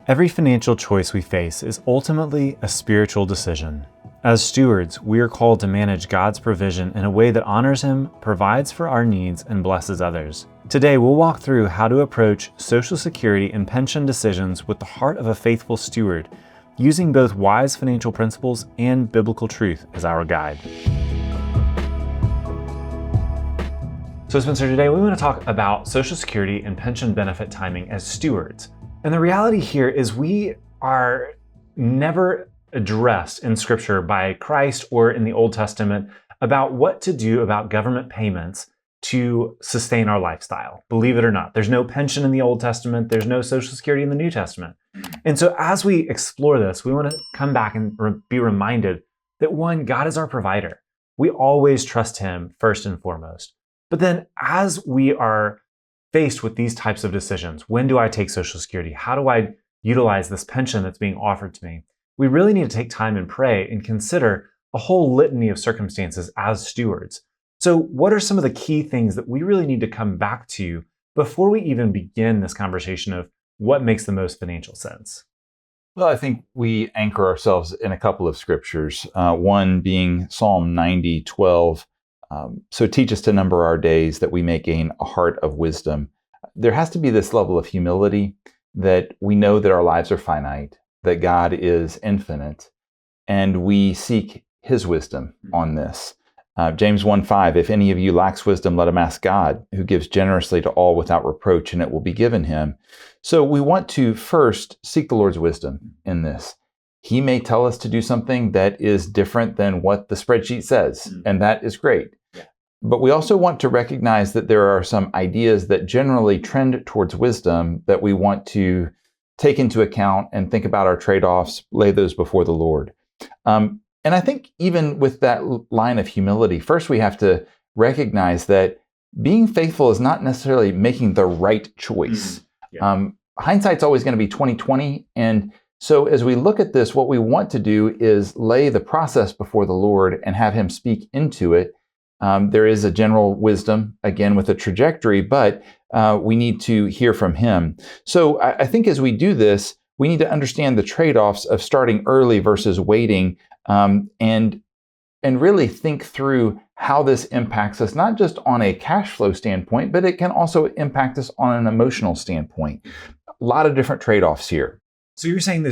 Every financial choice we face is ultimately a spiritual decision. As stewards, we are called to manage God's provision in a way that honors Him, provides for our needs, and blesses others. Today, we'll walk through how to approach Social Security and pension decisions with the heart of a faithful steward, using both wise financial principles and biblical truth as our guide. So Spencer, today we want to talk about Social Security and pension benefit timing as stewards. And the reality here is we are never addressed in Scripture by Christ or in the Old Testament about what to do about government payments to sustain our lifestyle. Believe it or not, there's no pension in the Old Testament, there's no Social Security in the New Testament. And so as we explore this, we want to come back and be reminded that one, God is our provider. We always trust Him first and foremost. But then as we are faced with these types of decisions, when do I take Social Security? How do I utilize this pension that's being offered to me? We really need to take time and pray and consider a whole litany of circumstances as stewards. So what are some of the key things that we really need to come back to before we even begin this conversation of what makes the most financial sense? Well, I think we anchor ourselves in a couple of scriptures, one being Psalm 90:12. So teach us to number our days that we may gain a heart of wisdom. There has to be this level of humility that we know that our lives are finite, that God is infinite, and we seek His wisdom on this. James 1:5, if any of you lacks wisdom, let him ask God, who gives generously to all without reproach, and it will be given him. So we want to first seek the Lord's wisdom in this. He may tell us to do something that is different than what the spreadsheet says, and that is great. But we also want to recognize that there are some ideas that generally trend towards wisdom that we want to take into account and think about our trade-offs, lay those before the Lord. And I think even with that line of humility, first we have to recognize that being faithful is not necessarily making the right choice. Hindsight's always going to be 20/20. And so as we look at this, what we want to do is lay the process before the Lord and have Him speak into it. There is a general wisdom, again, with a trajectory, but we need to hear from Him. So I think as we do this, we need to understand the trade-offs of starting early versus waiting, and really think through how this impacts us, not just on a cash flow standpoint, but it can also impact us on an emotional standpoint. A lot of different trade-offs here. So you're saying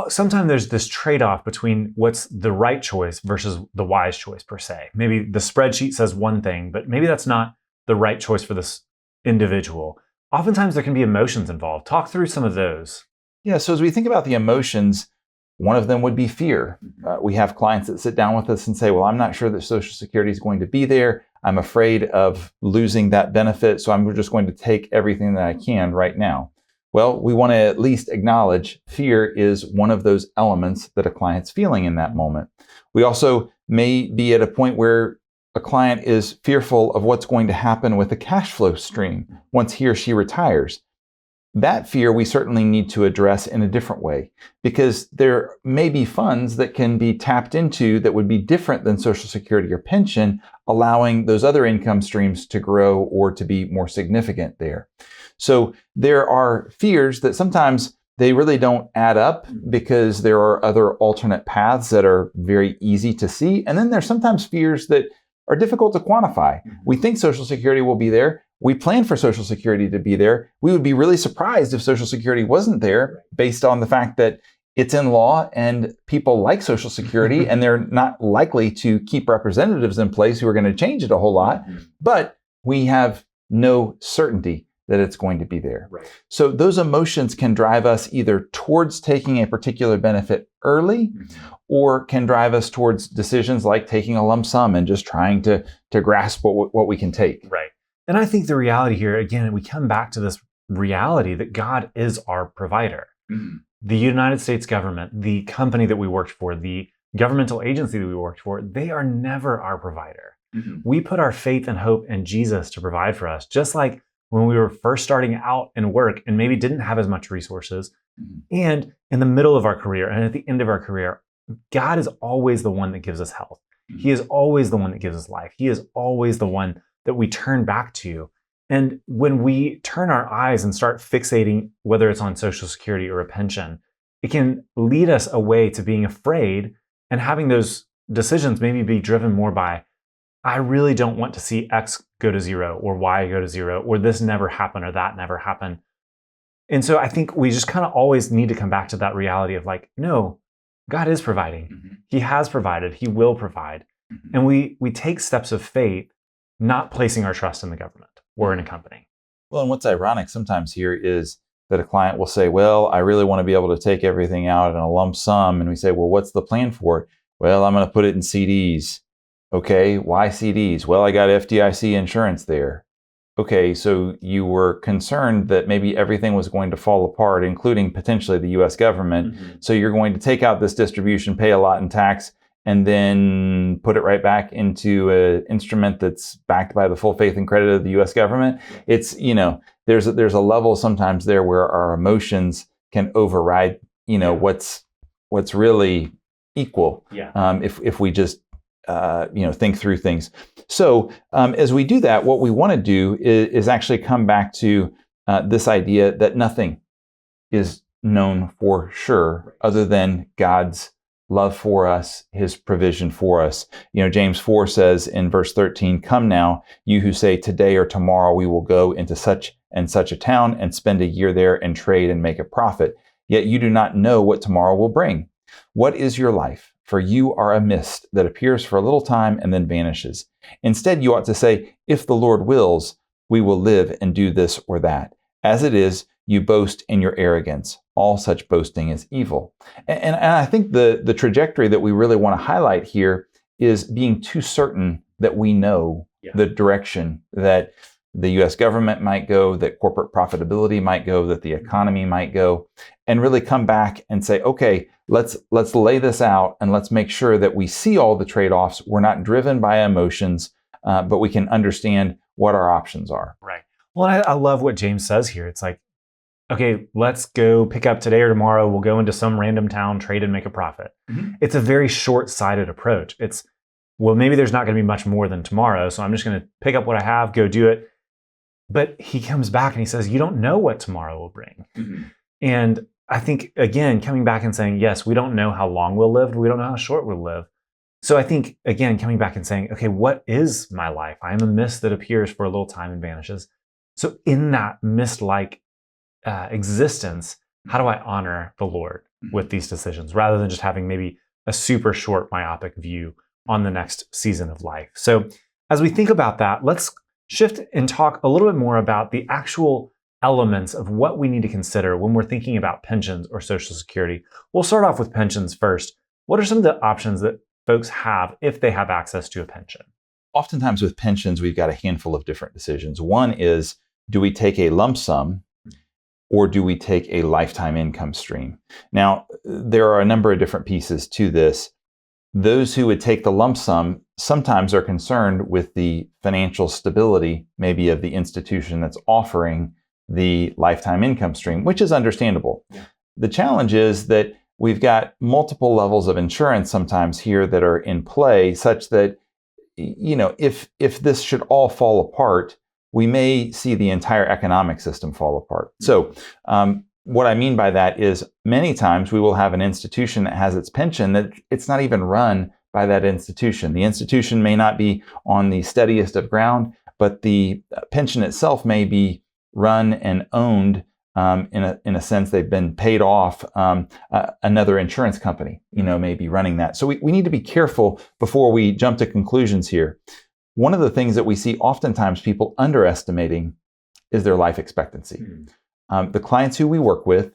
sometimes there's this trade-off between what's the right choice versus the wise choice per se. Maybe the spreadsheet says one thing, but maybe that's not the right choice for this individual. Oftentimes there can be emotions involved. Talk through some of those. Yeah, so as we think about the emotions, one of them would be fear. We have clients that sit down with us and say, well, I'm not sure that Social Security is going to be there. I'm afraid of losing that benefit, so I'm just going to take everything that I can right now. Well, we want to at least acknowledge fear is one of those elements that a client's feeling in that moment. We also may be at a point where a client is fearful of what's going to happen with the cash flow stream once he or she retires. That fear we certainly need to address in a different way, because there may be funds that can be tapped into that would be different than Social Security or pension, allowing those other income streams to grow or to be more significant there. So there are fears that sometimes they really don't add up because there are other alternate paths that are very easy to see. And then there's sometimes fears that are difficult to quantify. We think Social Security will be there. We plan for Social Security to be there. We would be really surprised if Social Security wasn't there based on the fact that it's in law and people like Social Security and they're not likely to keep representatives in place who are going to change it a whole lot. But we have no certainty that it's going to be there. So those emotions can drive us either towards taking a particular benefit early or can drive us towards decisions like taking a lump sum and just trying to grasp what we can take. Right. And I think the reality here, again, we come back to this reality that God is our provider. The United States government, the company that we worked for, the governmental agency that we worked for, they are never our provider. We put our faith and hope in Jesus to provide for us, just like when we were first starting out in work and maybe didn't have as much resources, and in the middle of our career and at the end of our career, God is always the one that gives us health. He is always the one that gives us life. He is always the one that we turn back to. And when we turn our eyes and start fixating, whether it's on Social Security or a pension, it can lead us away to being afraid and having those decisions maybe be driven more by, I really don't want to see X go to zero or Y go to zero or this never happen or that never happen. And so I think we just kind of always need to come back to that reality of like, no, God is providing. He has provided. He will provide. And we take steps of faith, not placing our trust in the government or in a company. Well, and what's ironic sometimes here is that a client will say, well, I really want to be able to take everything out in a lump sum. And we say, well, what's the plan for it? Well, I'm going to put it in CDs. Okay, why CDs? Well, I got FDIC insurance there. Okay, so you were concerned that maybe everything was going to fall apart, including potentially the US government. So you're going to take out this distribution, pay a lot in tax, and then put it right back into an instrument that's backed by the full faith and credit of the US government. It's, there's a level sometimes there where our emotions can override, what's really equal. If we just think through things. So as we do that, what we want to do is actually come back to this idea that nothing is known for sure other than God's love for us, his provision for us. James 4 says in verse 13, "Come now, you who say today or tomorrow we will go into such and such a town and spend a year there and trade and make a profit. Yet you do not know what tomorrow will bring. What is your life? For you are a mist that appears for a little time and then vanishes. Instead, you ought to say, if the Lord wills, we will live and do this or that. As it is, you boast in your arrogance. All such boasting is evil." And I think the trajectory that we really want to highlight here is being too certain that we know the direction that the US government might go, that corporate profitability might go, that the economy might go, and really come back and say, okay, let's lay this out and let's make sure that we see all the trade-offs. We're not driven by emotions, but we can understand what our options are. Right. Well, I love what James says here. It's like, okay, let's go pick up today or tomorrow. We'll go into some random town, trade and make a profit. It's a very short-sighted approach. It's, well, maybe there's not going to be much more than tomorrow, so I'm just going to pick up what I have, go do it. But he comes back and he says, you don't know what tomorrow will bring. And I think, again, coming back and saying, yes, we don't know how long we'll live. We don't know how short we'll live. So I think, again, coming back and saying, okay, what is my life? I am a mist that appears for a little time and vanishes. So in that mist-like existence, how do I honor the Lord with these decisions rather than just having maybe a super short myopic view on the next season of life? So as we think about that, let's shift and talk a little bit more about the actual elements of what we need to consider when we're thinking about pensions or Social Security. We'll start off with pensions first. What are some of the options that folks have if they have access to a pension? Oftentimes with pensions, we've got a handful of different decisions. One is, do we take a lump sum or do we take a lifetime income stream? Now, there are a number of different pieces to this. Those who would take the lump sum sometimes are concerned with the financial stability, maybe of the institution that's offering the lifetime income stream, which is understandable. The challenge is that we've got multiple levels of insurance sometimes here that are in play, such that, if this should all fall apart, we may see the entire economic system fall apart. So what I mean by that is many times we will have an institution that has its pension that it's not even run by that institution. The institution may not be on the steadiest of ground, but the pension itself may be run and owned in a sense. They've been paid off. Another insurance company, may be running that. So we need to be careful before we jump to conclusions here. One of the things that we see oftentimes people underestimating is their life expectancy. The clients who we work with,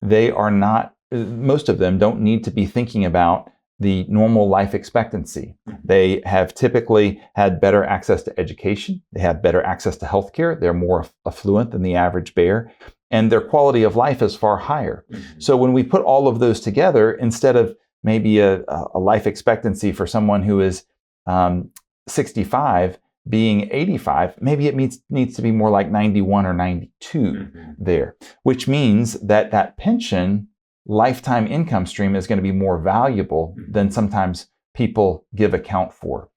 they are not, most of them don't need to be thinking about the normal life expectancy. They have typically had better access to education. They have better access to healthcare. They're more affluent than the average bear, and their quality of life is far higher. So when we put all of those together, instead of maybe a life expectancy for someone who is 65 being 85, maybe it needs to be more like 91 or 92 there, which means that pension lifetime income stream is going to be more valuable than sometimes people give account for.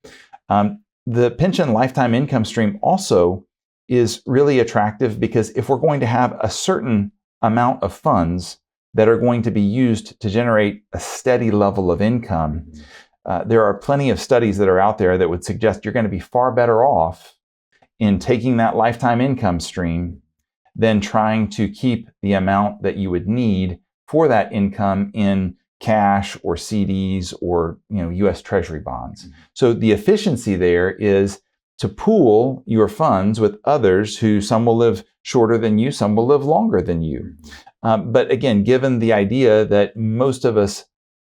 The pension lifetime income stream also is really attractive because if we're going to have a certain amount of funds that are going to be used to generate a steady level of income, there are plenty of studies that are out there that would suggest you're going to be far better off in taking that lifetime income stream than trying to keep the amount that you would need for that income in cash or CDs or US Treasury bonds. So the efficiency there is to pool your funds with others who some will live shorter than you, some will live longer than you. But again, given the idea that most of us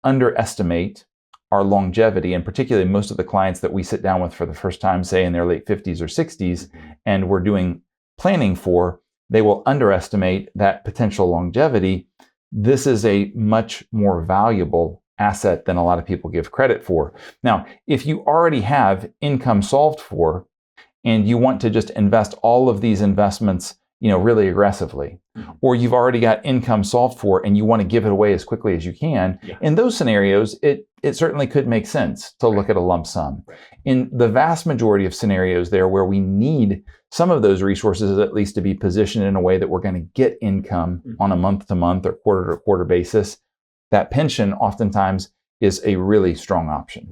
underestimate our longevity, and particularly most of the clients that we sit down with for the first time, say in their late 50s or 60s, and we're doing planning for, they will underestimate that potential longevity. This is a much more valuable asset than a lot of people give credit for. Now, if you already have income solved for, and you want to just invest all of these investments, really aggressively, or you've already got income solved for and you want to give it away as quickly as you can, in those scenarios, it certainly could make sense to look at a lump sum. In the vast majority of scenarios there where we need some of those resources at least to be positioned in a way that we're going to get income on a month-to-month or quarter-to-quarter basis, that pension oftentimes is a really strong option.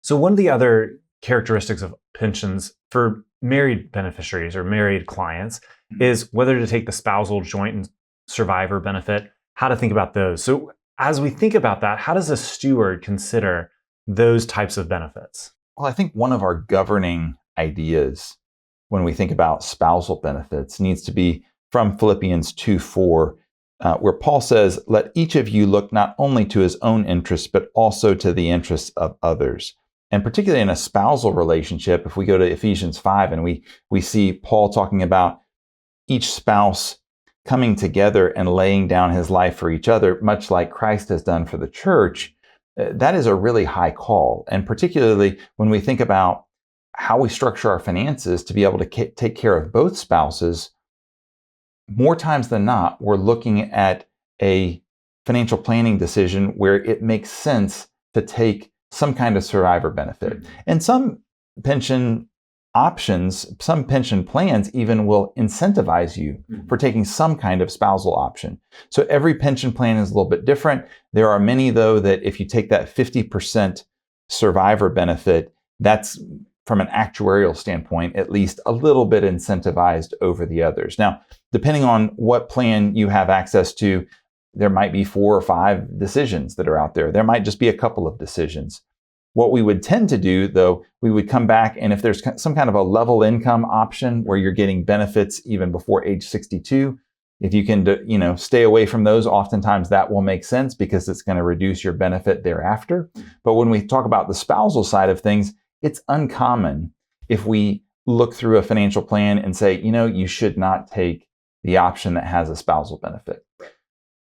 So one of the other characteristics of pensions for married beneficiaries or married clients is whether to take the spousal, joint, and survivor benefit, how to think about those. So as we think about that, how does a steward consider those types of benefits? Well, I think one of our governing ideas when we think about spousal benefits needs to be from Philippians 2:4, where Paul says, "Let each of you look not only to his own interests, but also to the interests of others." And particularly in a spousal relationship, if we go to Ephesians 5 and we see Paul talking about each spouse coming together and laying down his life for each other, much like Christ has done for the church, that is a really high call. And particularly when we think about how we structure our finances to be able to take care of both spouses, more times than not, we're looking at a financial planning decision where it makes sense to take some kind of survivor benefit. And some pension options, some pension plans even will incentivize you for taking some kind of spousal option. So every pension plan is a little bit different. There are many, though, that if you take that 50% survivor benefit, that's from an actuarial standpoint, at least a little bit incentivized over the others. Now, depending on what plan you have access to, there might be 4 or 5 decisions that are out there. There might just be a couple of decisions. What we would tend to do, though, we would come back, and if there's some kind of a level income option where you're getting benefits even before age 62, if you can, stay away from those, oftentimes that will make sense because it's going to reduce your benefit thereafter. But when we talk about the spousal side of things, it's uncommon if we look through a financial plan and say, you should not take the option that has a spousal benefit.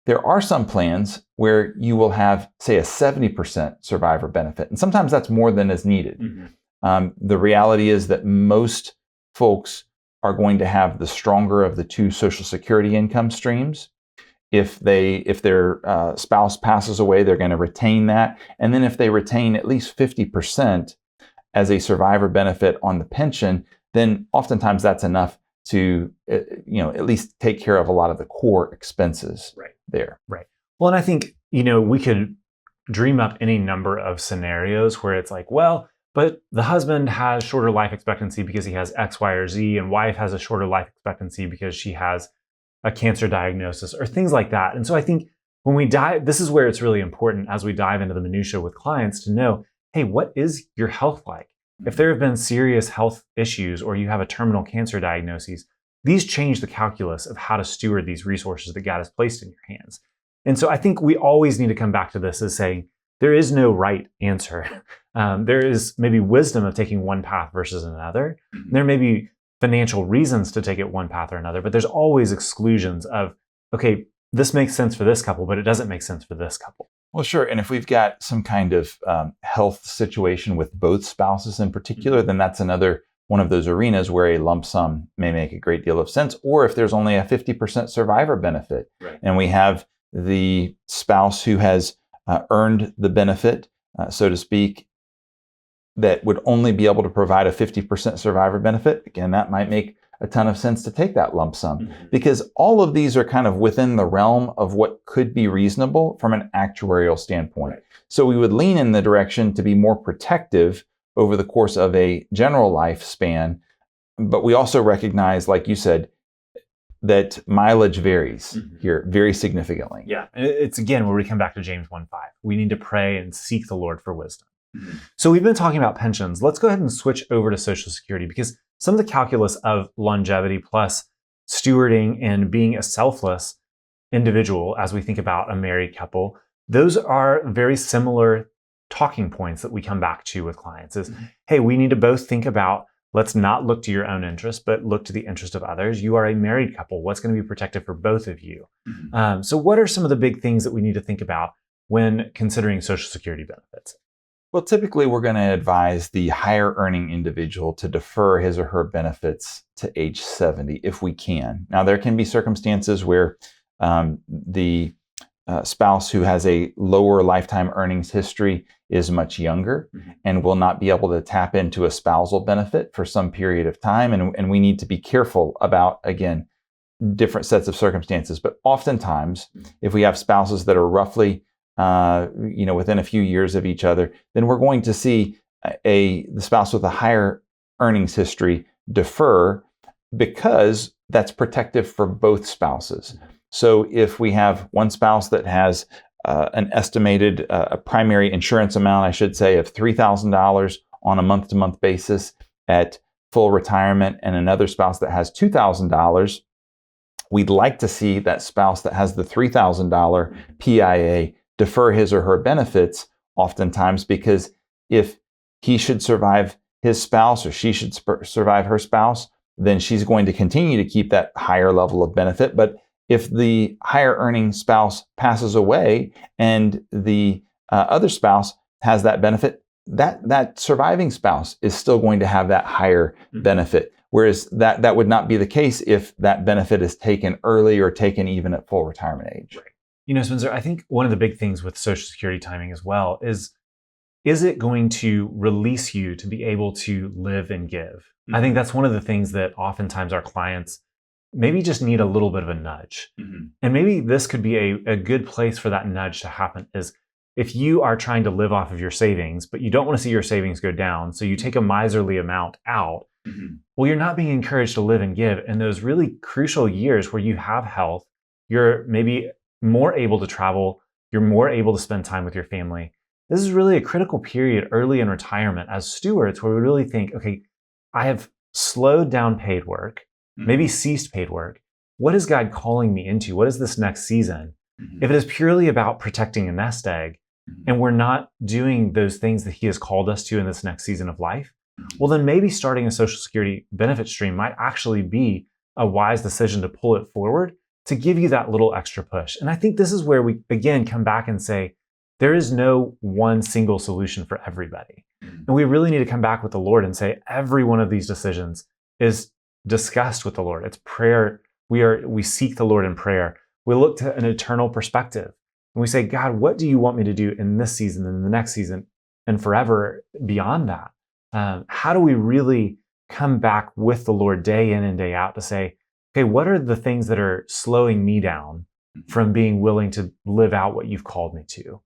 There are some plans where you will have, say, a 70% survivor benefit, and sometimes that's more than is needed. The reality is that most folks are going to have the stronger of the 2 Social Security income streams. If their spouse passes away, they're going to retain that, and then if they retain at least 50% as a survivor benefit on the pension, then oftentimes that's enough to at least take care of a lot of the core expenses there. Right. Well, and I think, we could dream up any number of scenarios where it's like, well, but the husband has shorter life expectancy because he has X, Y, or Z, and wife has a shorter life expectancy because she has a cancer diagnosis or things like that. And so I think when we dive, this is where it's really important as we dive into the minutia with clients to know, hey, what is your health like? If there have been serious health issues or you have a terminal cancer diagnosis, these change the calculus of how to steward these resources that God has placed in your hands. And so I think we always need to come back to this as saying, there is no right answer. There is maybe wisdom of taking one path versus another. There may be financial reasons to take it one path or another, but there's always exclusions of, okay, this makes sense for this couple, but it doesn't make sense for this couple. Well, sure. And if we've got some kind of health situation with both spouses in particular, then that's another one of those arenas where a lump sum may make a great deal of sense. Or if there's only a 50% survivor benefit, and we have the spouse who has earned the benefit, so to speak, that would only be able to provide a 50% survivor benefit, again, that might make a ton of sense to take that lump sum Mhm. because all of these are kind of within the realm of what could be reasonable from an actuarial standpoint. Right. So we would lean in the direction to be more protective over the course of a general lifespan. But we also recognize, like you said, that mileage varies Mhm. here very significantly. Yeah. And it's again where we come back to James 1:5. We need to pray and seek the Lord for wisdom. Mhm. So we've been talking about pensions. Let's go ahead and switch over to Social Security because some of the calculus of longevity plus stewarding and being a selfless individual as we think about a married couple, those are very similar talking points that we come back to with clients is, hey, we need to both think about, let's not look to your own interest, but look to the interest of others. You are a married couple. What's going to be protective for both of you? So what are some of the big things that we need to think about when considering Social Security benefits? Well, typically we're going to advise the higher earning individual to defer his or her benefits to age 70 if we can. Now, there can be circumstances where the spouse who has a lower lifetime earnings history is much younger and will not be able to tap into a spousal benefit for some period of time. And we need to be careful about, again, different sets of circumstances. But oftentimes, if we have spouses that are roughly within a few years of each other, then we're going to see the spouse with a higher earnings history defer because that's protective for both spouses. So if we have one spouse that has an estimated primary insurance amount, I should say, of $3,000 on a month-to-month basis at full retirement, and another spouse that has $2,000, we'd like to see that spouse that has the $3,000 PIA defer his or her benefits oftentimes, because if he should survive his spouse or she should survive her spouse, then she's going to continue to keep that higher level of benefit. But if the higher earning spouse passes away and the other spouse has that benefit, that surviving spouse is still going to have that higher benefit. Whereas that would not be the case if that benefit is taken early or taken even at full retirement age. Right. You know, Spencer, I think one of the big things with Social Security timing as well is it going to release you to be able to live and give? I think that's one of the things that oftentimes our clients maybe just need a little bit of a nudge. And maybe this could be a good place for that nudge to happen is if you are trying to live off of your savings, but you don't want to see your savings go down, so you take a miserly amount out, well, you're not being encouraged to live and give in those really crucial years where you have health, you're maybe more able to travel, you're more able to spend time with your family. This is really a critical period early in retirement as stewards where we really think, okay, I have slowed down paid work, maybe ceased paid work. What is God calling me into? What is this next season? If it is purely about protecting a nest egg and we're not doing those things that He has called us to in this next season of life, well, then maybe starting a Social Security benefit stream might actually be a wise decision to pull it forward to give you that little extra push. And I think this is where we, again, come back and say, there is no one single solution for everybody. And we really need to come back with the Lord and say, every one of these decisions is discussed with the Lord. It's prayer. We seek the Lord in prayer. We look to an eternal perspective. And we say, God, what do you want me to do in this season and the next season and forever beyond that? How do we really come back with the Lord day in and day out to say, okay, what are the things that are slowing me down from being willing to live out what you've called me to?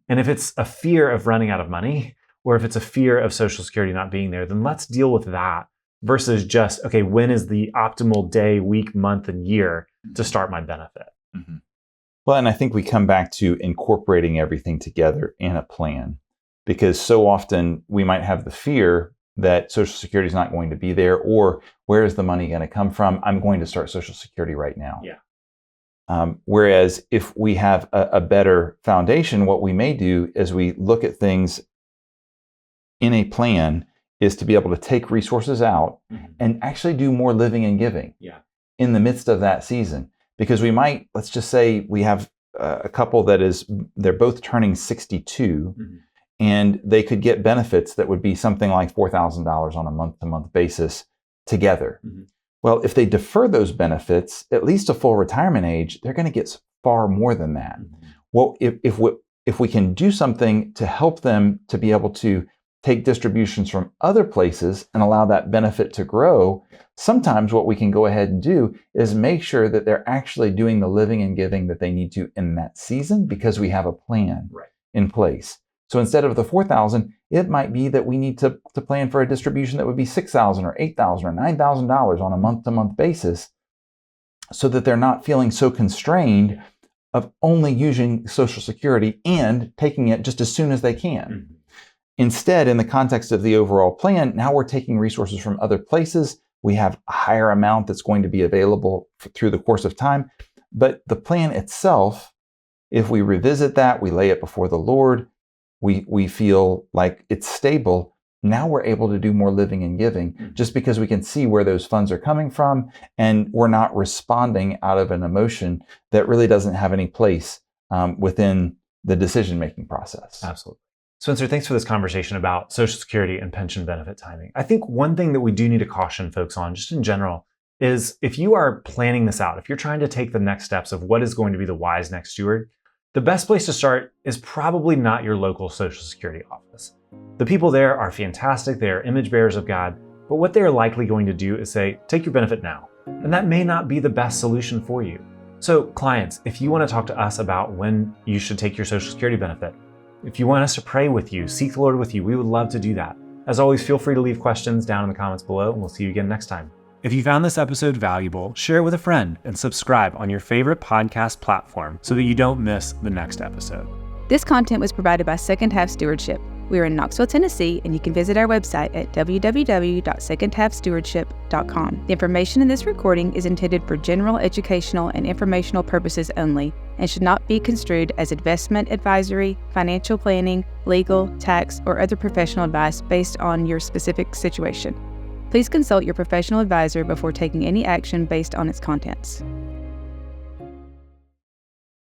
And if it's a fear of running out of money, or if it's a fear of Social Security not being there, then let's deal with that versus just, okay, when is the optimal day, week, month, and year to start my benefit? Well, and I think we come back to incorporating everything together in a plan, because so often we might have the fear that Social Security is not going to be there, or where is the money going to come from? I'm going to start Social Security right now. Yeah. Whereas if we have a better foundation, what we may do as we look at things in a plan is to be able to take resources out and actually do more living and giving in the midst of that season. Because we might, let's just say we have a couple they're both turning 62 and they could get benefits that would be something like $4,000 on a month-to-month basis together. Well, if they defer those benefits, at least to full retirement age, they're going to get far more than that. Well, if we can do something to help them to be able to take distributions from other places and allow that benefit to grow, sometimes what we can go ahead and do is make sure that they're actually doing the living and giving that they need to in that season because we have a plan in place. So instead of the $4,000, it might be that we need to plan for a distribution that would be $6,000 or $8,000 or $9,000 on a month-to-month basis so that they're not feeling so constrained of only using Social Security and taking it just as soon as they can. Mm-hmm. Instead, in the context of the overall plan, now we're taking resources from other places. We have a higher amount that's going to be available through the course of time. But the plan itself, if we revisit that, we lay it before the Lord, we feel like it's stable. Now we're able to do more living and giving just because we can see where those funds are coming from, and we're not responding out of an emotion that really doesn't have any place within the decision-making process. Absolutely. Spencer, thanks for this conversation about Social Security and pension benefit timing. I think one thing that we do need to caution folks on, just in general, is if you are planning this out, if you're trying to take the next steps of what is going to be the wise next steward, the best place to start is probably not your local Social Security office. The people there are fantastic, they are image bearers of God, but what they are likely going to do is say, take your benefit now. And that may not be the best solution for you. So clients, if you want to talk to us about when you should take your Social Security benefit, if you want us to pray with you, seek the Lord with you, we would love to do that. As always, feel free to leave questions down in the comments below, and we'll see you again next time. If you found this episode valuable, share it with a friend and subscribe on your favorite podcast platform so that you don't miss the next episode. This content was provided by Second Half Stewardship. We are in Knoxville, Tennessee, and you can visit our website at www.secondhalfstewardship.com. The information in this recording is intended for general educational and informational purposes only and should not be construed as investment advisory, financial planning, legal, tax, or other professional advice based on your specific situation. Please consult your professional advisor before taking any action based on its contents.